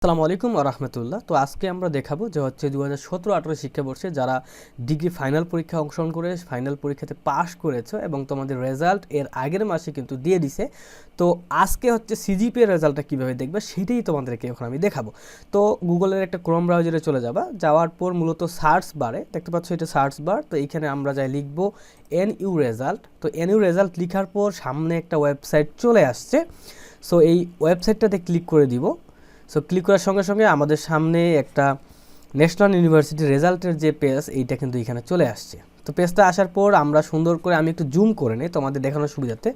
আসসালামু আলাইকুম রাহমাতুল্লাহ। তো আজকে আমরা দেখাবো যে হচ্ছে 2017-18 শিক্ষাবর্ষে যারা ডিগ্রি ফাইনাল পরীক্ষা অংশগ্রহণ করে ফাইনাল পরীক্ষাতে পাশ করেছো এবং তোমাদের রেজাল্ট এর আগের মাসে কিন্তু দিয়ে দিছে। তো আজকে হচ্ছে সিজিপিএ রেজাল্টটা কীভাবে দেখবে সেটাই তোমাদেরকে এখন আমি দেখাবো। তো গুগলের একটা ক্রোম ব্রাউজারে চলে যাওয়ার পর মূলত সার্চ বারে দেখতে পাচ্ছ এটা সার্চ বার। তো এইখানে আমরা যাই লিখবো এনইউ রেজাল্ট। তো এনইউ রেজাল্ট লেখার পর সামনে একটা ওয়েবসাইট চলে আসছে। সো এই ওয়েবসাইটটাতে ক্লিক করে দিব। সো ক্লিক করার সঙ্গে সঙ্গে আমাদের সামনে একটা ন্যাশনাল ইউনিভার্সিটি রেজাল্টের যে পেজ এইটা কিন্তু এখানে চলে আসছে। তো পেজটা আসার পর আমরা সুন্দর করে আমি একটু জুম করে নিই তোমাদের দেখানোর সুবিধাতে।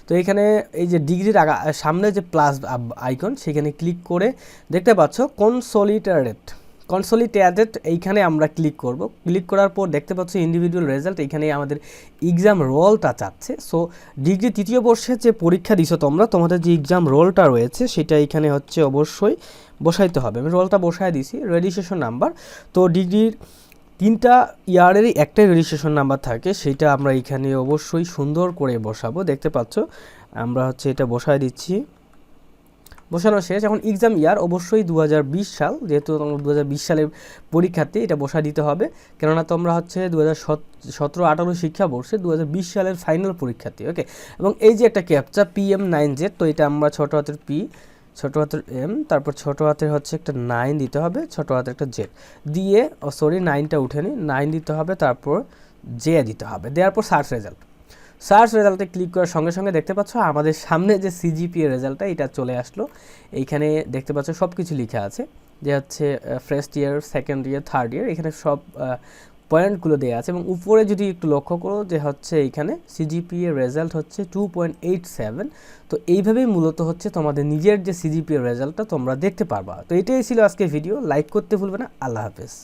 তো এখানে এই যে ডিগ্রির সামনে যে প্লাস আইকন সেখানে ক্লিক করে দেখতে পাচ্ছ কনসলিডেটেড এইখানে আমরা ক্লিক করব। ক্লিক করার পর দেখতে পাচ্ছ ইন্ডিভিজুয়াল রেজাল্ট, এইখানে আমাদের এক্সাম রোলটা চাচ্ছে। সো ডিগ্রি তৃতীয় বর্ষে যে পরীক্ষা দিছো তোমাদের যে এক্সাম রোলটা রয়েছে সেটা এখানে হচ্ছে অবশ্যই বসাইতে হবে। আমি রোলটা বসায় দিছি, রেজিস্ট্রেশন নাম্বার। তো ডিগ্রির 3টা ইয়ারেরই একটাই রেজিস্ট্রেশন নাম্বার থাকে, সেটা আমরা এখানে অবশ্যই সুন্দর করে বসাবো। দেখতে পাচ্ছ আমরা হচ্ছে এটা বসায় দিচ্ছি। বসানো শেষ। এখন এক্সাম ইয়ার অবশ্যই 2020 সাল, যেহেতু তোমরা 2020 সালের পরীক্ষার্থী, এটা বসা দিতে হবে। কেননা তোমরা হচ্ছে 2017-18 শিক্ষাবর্ষে 2020 সালের ফাইনাল পরীক্ষার্থী। ওকে, এবং এই যে একটা ক্যাপচা PM9Z, তো এটা আমরা ছোটো হাতের পি, ছোটো হাতের এম, তারপর ছোটো হাতের হচ্ছে একটা 9 দিতে হবে, ছোটো হাতের একটা জেড দিয়ে, সরি 9টা উঠেনি, 9 দিতে হবে, তারপর জে দিতে হবে, দেওয়ার পর সার্চ রেজাল্টে ক্লিক করার সঙ্গে সঙ্গে দেখতে পাচ্ছ আমাদের সামনে যে সিজিপিএ রেজাল্টটা এটা চলে আসলো। এইখানে দেখতে পাচ্ছ সব কিছু লেখা আছে, যে হচ্ছে first year, second year, third year, এখানে সব পয়েন্টগুলো দেওয়া আছে। এবং উপরে যদি একটু লক্ষ্য করো যে হচ্ছে এইখানে সিজিপিএ রেজাল্ট হচ্ছে 2.87। তো এইভাবেই মূলত হচ্ছে তোমাদের নিজের যে সিজিপিএ রেজাল্টটা তোমরা দেখতে পারবা। তো এটাই ছিল আজকে ভিডিও। লাইক করতে ভুলবে না। আল্লাহ হাফেজ।